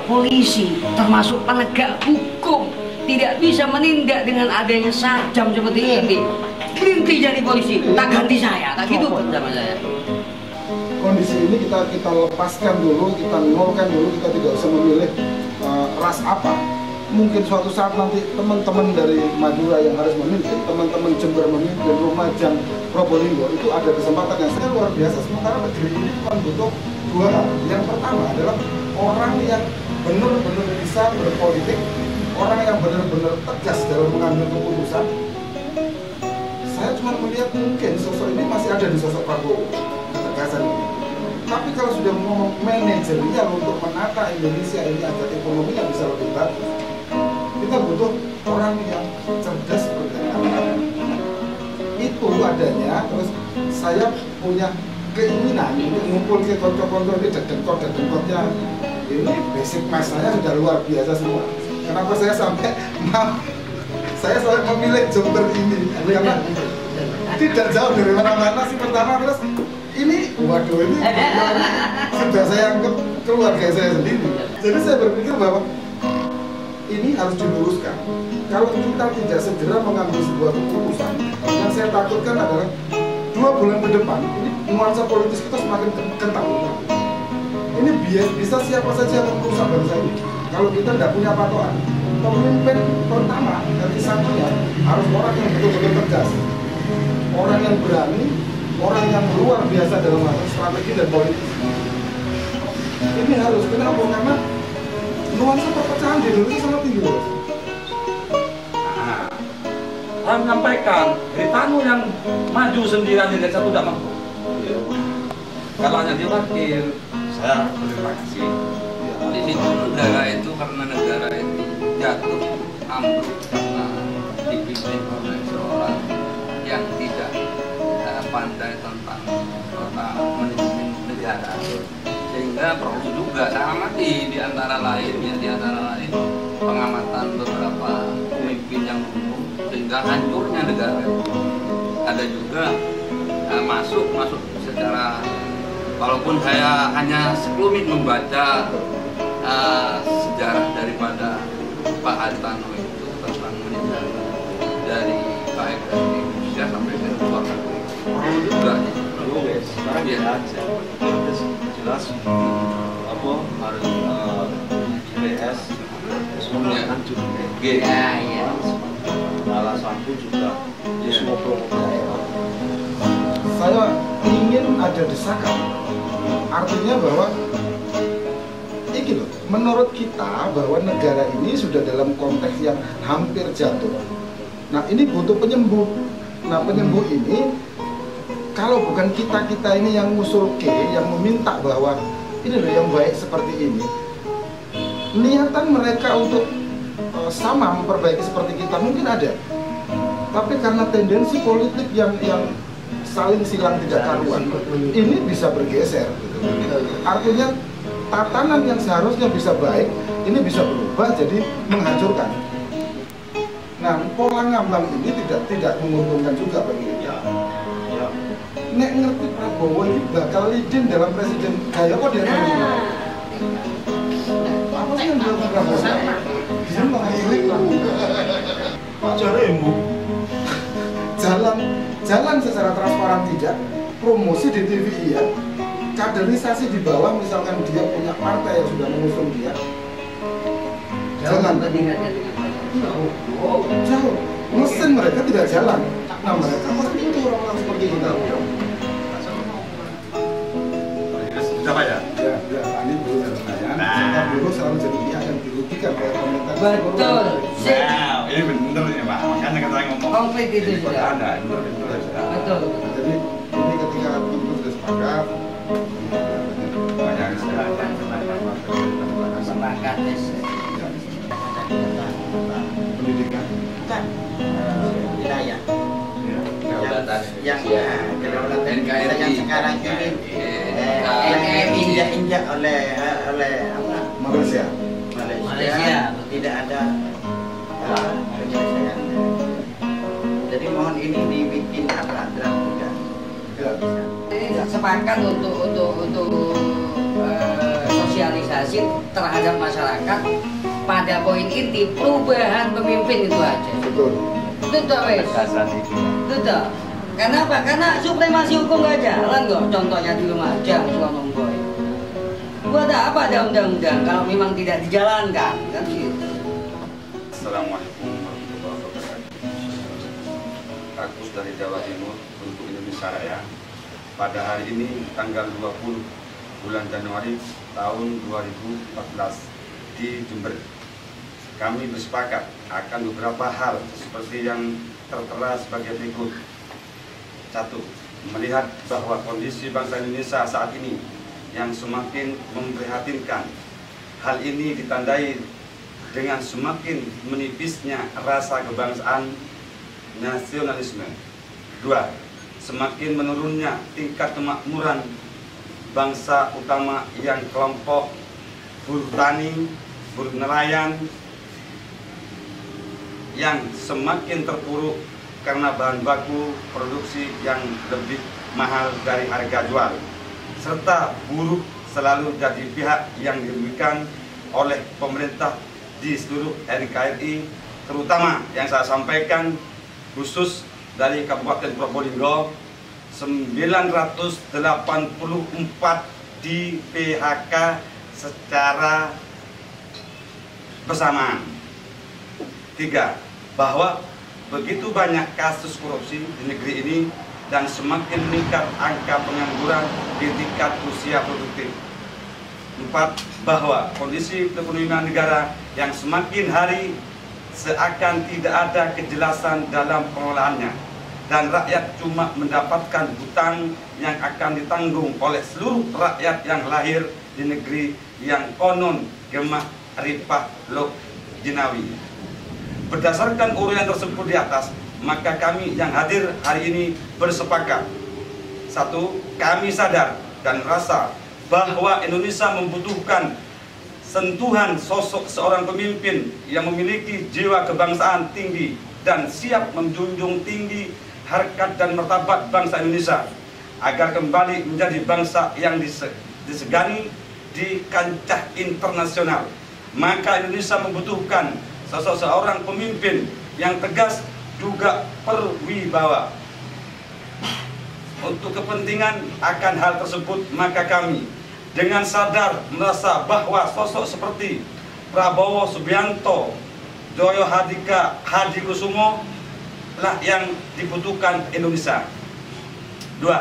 polisi termasuk penegak hukum tidak bisa menindak dengan adanya sajam seperti ini. Berhenti jadi polisi, tak ganti saya, tak gitu sama saya. Kondisi ini kita lepaskan dulu, kita nolkan dulu, kita tidak usah memilih ras apa. Mungkin suatu saat nanti teman-teman dari Madura yang harus memimpin, teman-teman Jember memimpin, Lumajang, Probolinggo, itu ada kesempatan yang sangat luar biasa. Sementara negeri ini cuma butuh dua hal. Yang pertama adalah orang yang benar-benar bisa berpolitik, orang yang benar-benar tegas dalam mengambil keputusan. Saya cuma melihat mungkin sosok ini masih ada di sosok Prabowo, ketegasan ini. Tapi kalau sudah ngomong manajerial untuk menata Indonesia ini agar ekonominya bisa lebih bagus, kita butuh orang yang cerdas bergerak. Itu adanya. Terus saya punya keinginan untuk ngumpul ke konco-konco ini, dedengkot-dedengkotnya ini basic mas saya sudah luar biasa semua. Kenapa saya sampai memilih Jember ini? Karena tidak jauh dari mana-mana sih. Pertama, terus ini, waduh, ini sudah saya anggap keluarga saya sendiri. Jadi saya berpikir bahwa ini harus diluruskan. Kalau kita tidak segera mengambil sebuah keputusan, yang saya takutkan adalah 2 bulan ke depan, ini nuansa politis kita semakin kental. Ini bisa siapa saja yang merusak bangsa ini. Kalau kita tidak punya patokan, pemimpin pertama dari satunya harus orang yang betul-betul tegas, orang yang berani, orang yang luar biasa dalam hal strategi dan politik. Ini harus, kenapa? Karena nuansa perpecahan di Indonesia sangat tinggi. Saya menyampaikan, Haritanu yang maju sendirian di desa itu tidak mampu. Kalau hanya dia wakil, saya berterima kasih. Di situ negara itu, karena negara itu jatuh ambruk karena dipimpin oleh seorang yang tidak pandai tentang manajemen negara, sehingga perlu juga saya amati di antara lain pengamatan beberapa pemimpin yang dulu, sehingga hancurnya negara. Ada juga masuk secara, walaupun saya hanya sekelumit membaca sejarah daripada Pak Haritanu itu tentang manajemen dari baik dari Indonesia sampai ke luar negeri. Perlu juga sekarang jelas apa harus GPS semua kan juga alasan pun juga semua program. Saya ingin ada desakan, artinya bahwa ini loh, menurut kita bahwa negara ini sudah dalam konteks yang hampir jatuh. Nah ini butuh penyembuh. Nah penyembuh ini kalau bukan kita ini yang ngusul yang meminta bahwa ini loh yang baik seperti ini, niatan mereka untuk sama memperbaiki seperti kita mungkin ada, tapi karena tendensi politik yang saling silang tidak karuan, ini bisa bergeser. Artinya tatanan yang seharusnya bisa baik, ini bisa berubah jadi menghancurkan. Nah, pola ngambang ini tidak menguntungkan juga bagi kita. Nek ngerti Prabowo ini bakal leading dalam presiden gaya kok dia apa sih yang dilakukan Prabowo? Dia mengilik lah. Caremu jalan secara transparan tidak, promosi di TV iya, kaderisasi di bawah, misalkan dia punya partai yang sudah mengusung dia, jalan jauh, mesin mereka tidak jalan. Nah mereka pasti itu orang-orang seperti kita. Sudah Pak ya? Ya, ini dulu dari saya. Kita dulu selalu jadi pihak yang dirugikan oleh pemerintah. Betul. Nah, ini benar ya Pak. Makanya kita ngomong. Konflik itu sudah. Ada, betul ya. Betul. Jadi ini ketika teman-teman sudah sepakat, Banyak Sepakat. pendidikan. Bukan wilayah kedaulatan yang kedaulatan NKRI yang sekarang ini injak oleh apa? Malaysia. Malaysia tidak ada penyelesaian. Jadi mohon ini dibikin draft juga. Ya. Sepakat untuk sosialisasi konsentrasi terhadap masyarakat pada poin inti perubahan pemimpin itu aja. Betul. Betul wes. Betul. Kenapa? Karena supremasi hukum gak jalan kok. Contohnya di Lumajang, Surabaya. Buat apa ada undang-undang kalau memang tidak dijalankan? Kan gitu. Assalamualaikum warahmatullahi wabarakatuh. Agus dari Jawa Timur untuk Indonesia Raya. Pada hari ini tanggal 20 bulan Januari tahun 2014 di Jember. Kami bersepakat akan beberapa hal seperti yang tertera sebagai berikut. 1. Melihat bahwa kondisi bangsa Indonesia saat ini yang semakin memprihatinkan. Hal ini ditandai dengan semakin menipisnya rasa kebangsaan nasionalisme. 2. Semakin menurunnya tingkat kemakmuran bangsa utama yang kelompok buruh tani, buruh nelayan yang semakin terpuruk karena bahan baku produksi yang lebih mahal dari harga jual, serta buruh selalu jadi pihak yang dirugikan oleh pemerintah di seluruh NKRI, terutama yang saya sampaikan khusus dari Kabupaten Probolinggo, 984 di PHK secara bersamaan. 3. Bahwa begitu banyak kasus korupsi di negeri ini dan semakin meningkat angka pengangguran di tingkat usia produktif. 4. Bahwa kondisi perekonomian negara yang semakin hari seakan tidak ada kejelasan dalam pengelolaannya dan rakyat cuma mendapatkan hutang yang akan ditanggung oleh seluruh rakyat yang lahir di negeri yang konon gemah ripah lok jinawi. Berdasarkan uraian tersebut di atas, maka kami yang hadir hari ini bersepakat. 1. Kami sadar dan merasa bahwa Indonesia membutuhkan sentuhan sosok seorang pemimpin yang memiliki jiwa kebangsaan tinggi dan siap menjunjung tinggi harkat dan martabat bangsa Indonesia agar kembali menjadi bangsa yang disegani di kancah internasional. Maka Indonesia membutuhkan sosok seorang pemimpin yang tegas juga berwibawa. Untuk kepentingan akan hal tersebut, maka kami dengan sadar merasa bahwa sosok seperti Prabowo Subianto, Joyo Hadikusumo lah yang dibutuhkan Indonesia. 2.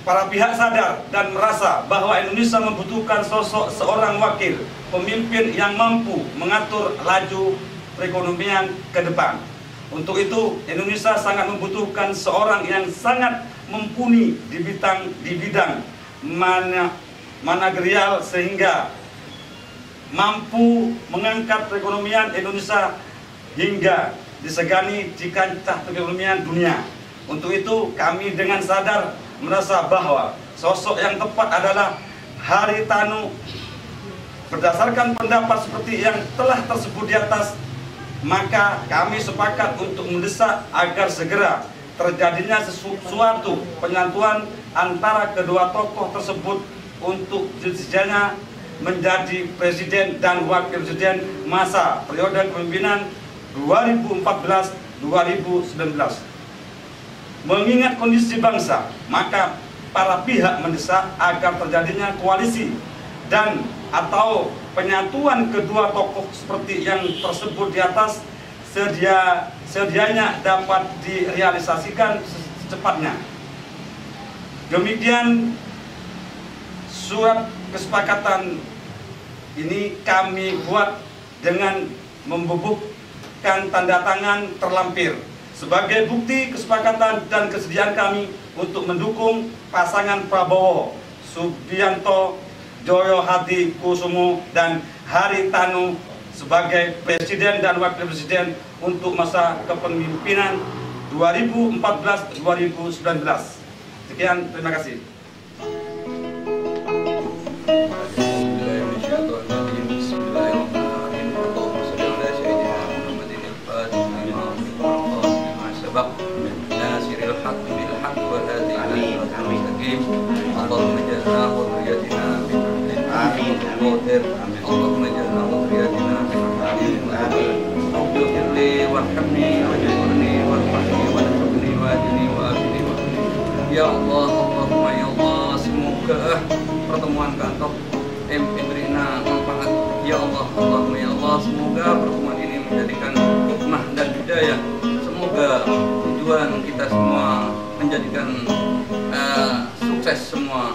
Para pihak sadar dan merasa bahwa Indonesia membutuhkan sosok seorang wakil pemimpin yang mampu mengatur laju perekonomian ke depan. Untuk itu, Indonesia sangat membutuhkan seorang yang sangat mumpuni di bidang manajerial sehingga mampu mengangkat perekonomian Indonesia hingga disegani di kancah perekonomian dunia. Untuk itu, kami dengan sadar merasa bahwa sosok yang tepat adalah Haritanu. Berdasarkan pendapat seperti yang telah tersebut di atas, maka kami sepakat untuk mendesak agar segera terjadinya sesuatu penyatuan antara kedua tokoh tersebut untuk sejatinya menjadi presiden dan wakil presiden masa periode kepemimpinan 2014-2019. Mengingat kondisi bangsa, maka para pihak mendesak agar terjadinya koalisi dan atau penyatuan kedua tokoh seperti yang tersebut di atas sedianya dapat direalisasikan secepatnya. Demikian surat kesepakatan ini kami buat dengan membubuhkan tanda tangan terlampir sebagai bukti kesepakatan dan kesediaan kami untuk mendukung pasangan Prabowo Subianto, Joyo Hadikusumo dan Haritanu sebagai presiden dan wakil presiden untuk masa kepemimpinan 2014-2019. Sekian, terima kasih. Allahumma ja'alna wa dhurriyyatina min qadir. Allahumma ij'alna mudriyatina amin. Rabbi ighfirli warhamni waj'alni warhamni warhamni waj'alni wa'afini wa'afini. Ya Allah, Allahumma ya Allah, semoga pertemuan kantor memberikan manfaat. Ya Allah, Allahumma ya Allah, semoga pertemuan ini menjadikan hikmah dan hidayah. Semoga tujuan kita semua menjadikan sukses semua.